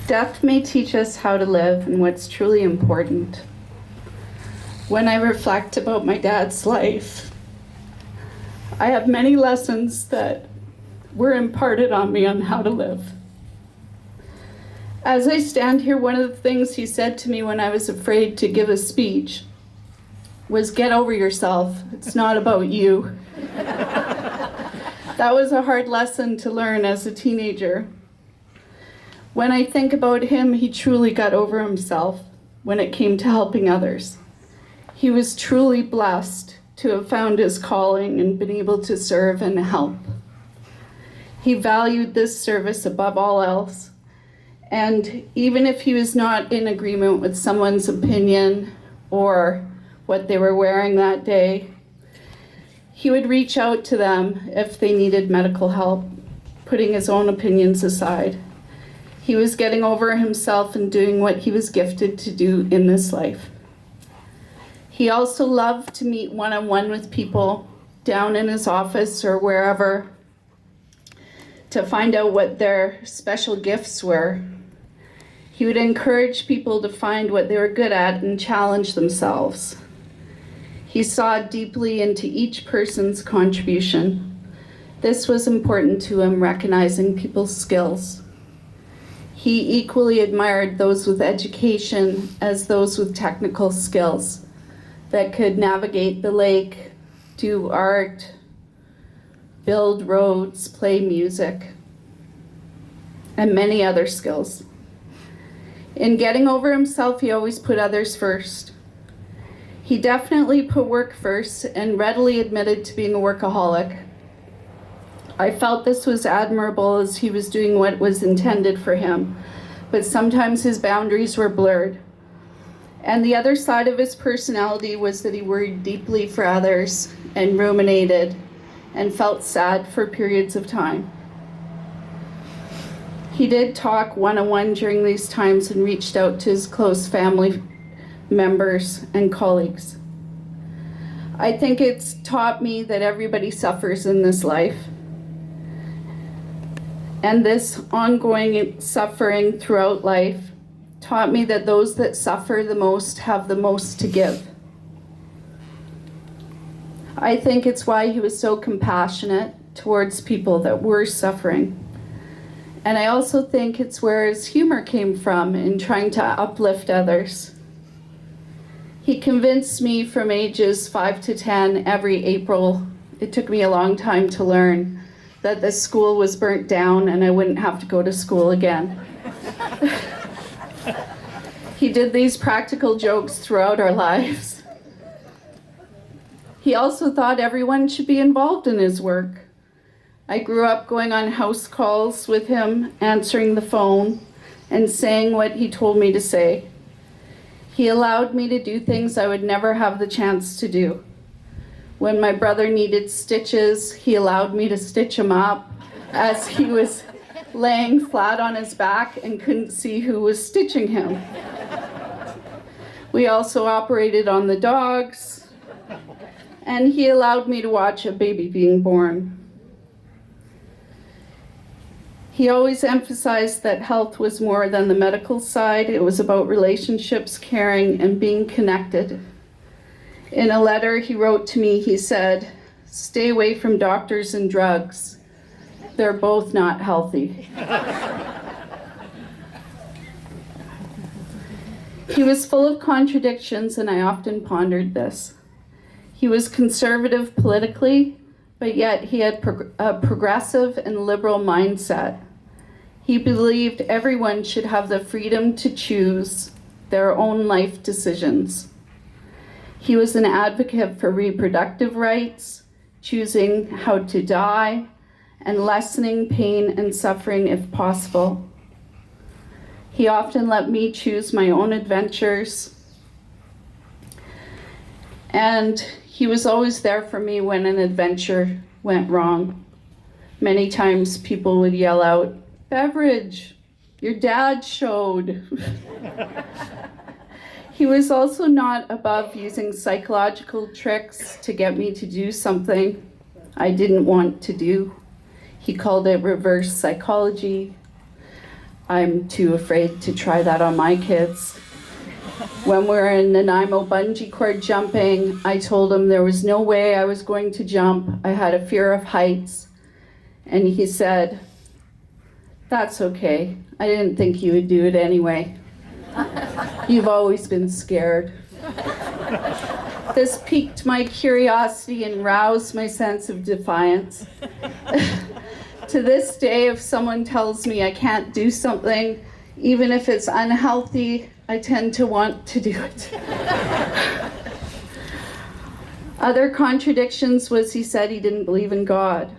Death may teach us how to live and what's truly important. When I reflect about my dad's life, I have many lessons that were imparted on me on how to live. As I stand here, one of the things he said to me when I was afraid to give a speech was, "Get over yourself. It's not about you." That was a hard lesson to learn as a teenager. When I think about him, he truly got over himself when it came to helping others. He was truly blessed to have found his calling and been able to serve and help. He valued this service above all else, and even if he was not in agreement with someone's opinion or what they were wearing that day, he would reach out to them if they needed medical help, putting his own opinions aside. He was getting over himself and doing what he was gifted to do in this life. He also loved to meet one-on-one with people down in his office or wherever to find out what their special gifts were. He would encourage people to find what they were good at and challenge themselves. He saw deeply into each person's contribution. This was important to him, recognizing people's skills. He equally admired those with education as those with technical skills that could navigate the lake, do art, build roads, play music, and many other skills. In getting over himself, he always put others first. He definitely put work first and readily admitted to being a workaholic. I felt this was admirable as he was doing what was intended for him, but sometimes his boundaries were blurred. And the other side of his personality was that he worried deeply for others and ruminated and felt sad for periods of time. He did talk one-on-one during these times and reached out to his close family members and colleagues. I think it's taught me that everybody suffers in this life. And this ongoing suffering throughout life taught me that those that suffer the most have the most to give. I think it's why he was so compassionate towards people that were suffering. And I also think it's where his humor came from in trying to uplift others. He convinced me from ages 5 to 10 every April, it took me a long time to learn, that the school was burnt down and I wouldn't have to go to school again. He did these practical jokes throughout our lives. He also thought everyone should be involved in his work. I grew up going on house calls with him, answering the phone, and saying what he told me to say. He allowed me to do things I would never have the chance to do. When my brother needed stitches, he allowed me to stitch him up as he was laying flat on his back and couldn't see who was stitching him. We also operated on the dogs, and he allowed me to watch a baby being born. He always emphasized that health was more than the medical side. It was about relationships, caring, and being connected. In a letter he wrote to me, he said, "Stay away from doctors and drugs. They're both not healthy." He was full of contradictions, and I often pondered this. He was conservative politically, but yet he had a progressive and liberal mindset. He believed everyone should have the freedom to choose their own life decisions. He was an advocate for reproductive rights, choosing how to die, and lessening pain and suffering if possible. He often let me choose my own adventures, and he was always there for me when an adventure went wrong. Many times people would yell out, "Beveridge, your dad showed." He was also not above using psychological tricks to get me to do something I didn't want to do. He called it reverse psychology. I'm too afraid to try that on my kids. When we were in Nanaimo bungee cord jumping, I told him there was no way I was going to jump. I had a fear of heights. And he said, "That's okay. I didn't think you would do it anyway. You've always been scared." This piqued my curiosity and roused my sense of defiance. To this day, if someone tells me I can't do something, even if it's unhealthy, I tend to want to do it. Other contradictions was he said he didn't believe in God.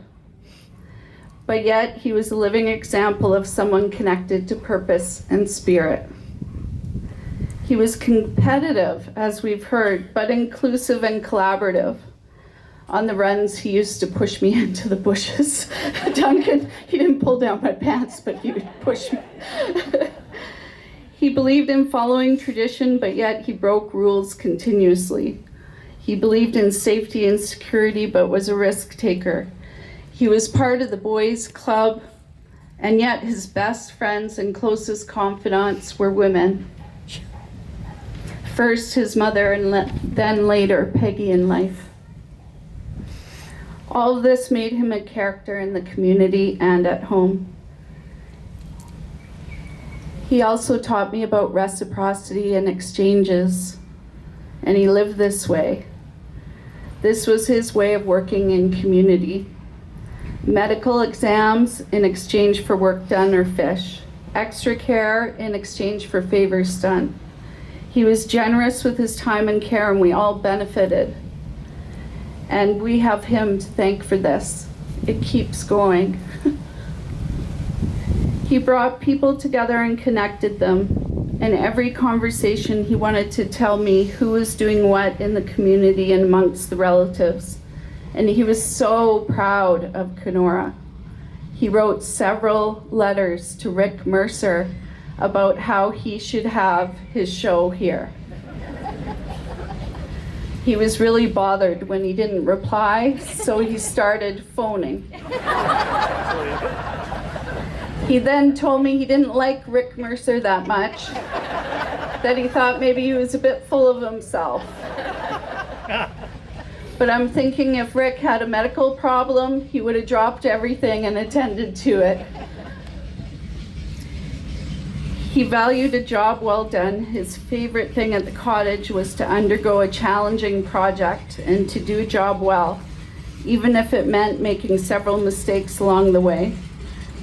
But yet he was a living example of someone connected to purpose and spirit. He was competitive, as we've heard, but inclusive and collaborative. On the runs, he used to push me into the bushes. Duncan, he didn't pull down my pants, but he would push me. He believed in following tradition, but yet he broke rules continuously. He believed in safety and security, but was a risk taker. He was part of the boys' club, and yet his best friends and closest confidants were women. First his mother, and then later Peggy in life. All of this made him a character in the community and at home. He also taught me about reciprocity and exchanges, and he lived this way. This was his way of working in community. Medical exams in exchange for work done or fish. Extra care in exchange for favors done. He was generous with his time and care, and we all benefited. And we have him to thank for this. It keeps going. He brought people together and connected them. In every conversation, he wanted to tell me who was doing what in the community and amongst the relatives. And he was so proud of Kenora. He wrote several letters to Rick Mercer about how he should have his show here. He was really bothered when he didn't reply, so he started phoning. He then told me he didn't like Rick Mercer that much, that he thought maybe he was a bit full of himself. But I'm thinking if Rick had a medical problem, he would have dropped everything and attended to it. He valued a job well done. His favorite thing at the cottage was to undergo a challenging project and to do a job well, even if it meant making several mistakes along the way.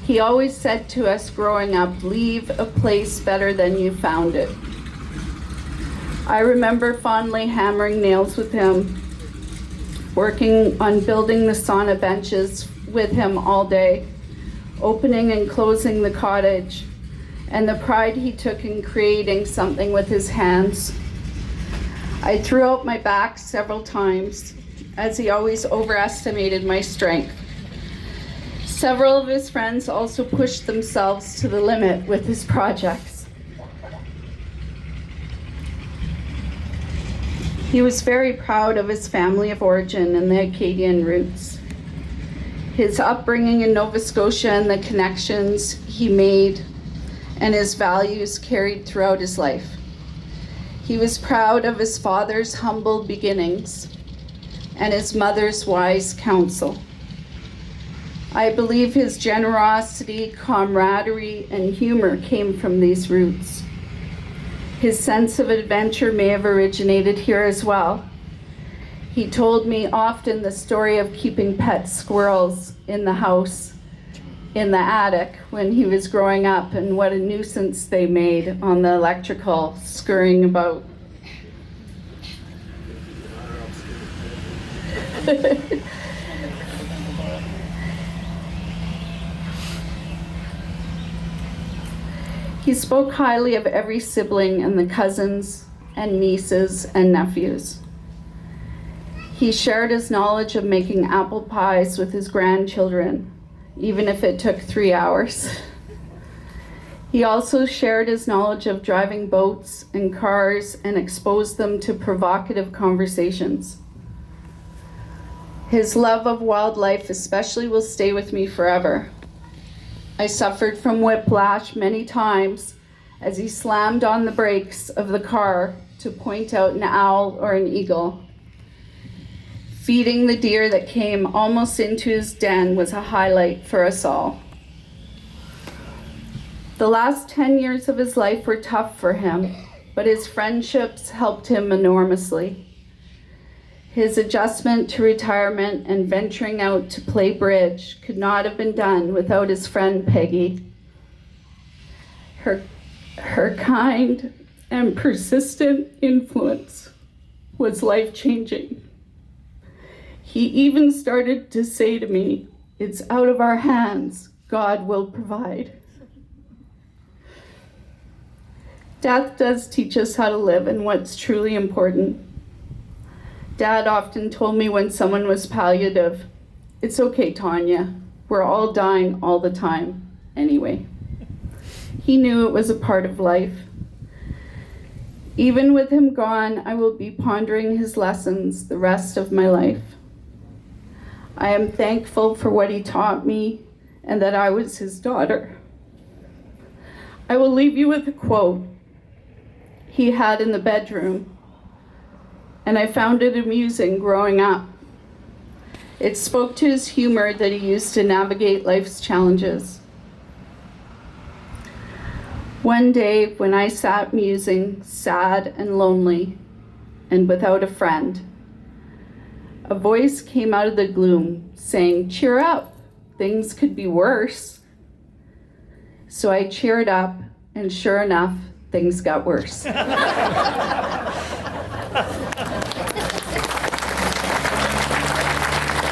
He always said to us growing up, "Leave a place better than you found it." I remember fondly hammering nails with him, working on building the sauna benches with him all day, opening and closing the cottage, and the pride he took in creating something with his hands. I threw out my back several times, as he always overestimated my strength. Several of his friends also pushed themselves to the limit with his projects. He was very proud of his family of origin and the Acadian roots. His upbringing in Nova Scotia and the connections he made and his values carried throughout his life. He was proud of his father's humble beginnings and his mother's wise counsel. I believe his generosity, camaraderie, and humor came from these roots. His sense of adventure may have originated here as well. He told me often the story of keeping pet squirrels in the house, in the attic, when he was growing up, and what a nuisance they made on the electrical, scurrying about. He spoke highly of every sibling and the cousins and nieces and nephews. He shared his knowledge of making apple pies with his grandchildren, even if it took 3 hours. He also shared his knowledge of driving boats and cars and exposed them to provocative conversations. His love of wildlife especially will stay with me forever. I suffered from whiplash many times as he slammed on the brakes of the car to point out an owl or an eagle. Feeding the deer that came almost into his den was a highlight for us all. The last 10 years of his life were tough for him, but his friendships helped him enormously. His adjustment to retirement and venturing out to play bridge could not have been done without his friend Peggy. Her kind and persistent influence was life-changing. He even started to say to me, "It's out of our hands, God will provide." Death does teach us how to live and what's truly important. Dad often told me when someone was palliative, "It's okay, Tonya, we're all dying all the time anyway." He knew it was a part of life. Even with him gone, I will be pondering his lessons the rest of my life. I am thankful for what he taught me and that I was his daughter. I will leave you with a quote he had in the bedroom, and I found it amusing growing up. It spoke to his humor that he used to navigate life's challenges. One day, when I sat musing, sad and lonely, and without a friend, a voice came out of the gloom saying, "Cheer up, things could be worse." So I cheered up, and sure enough, things got worse.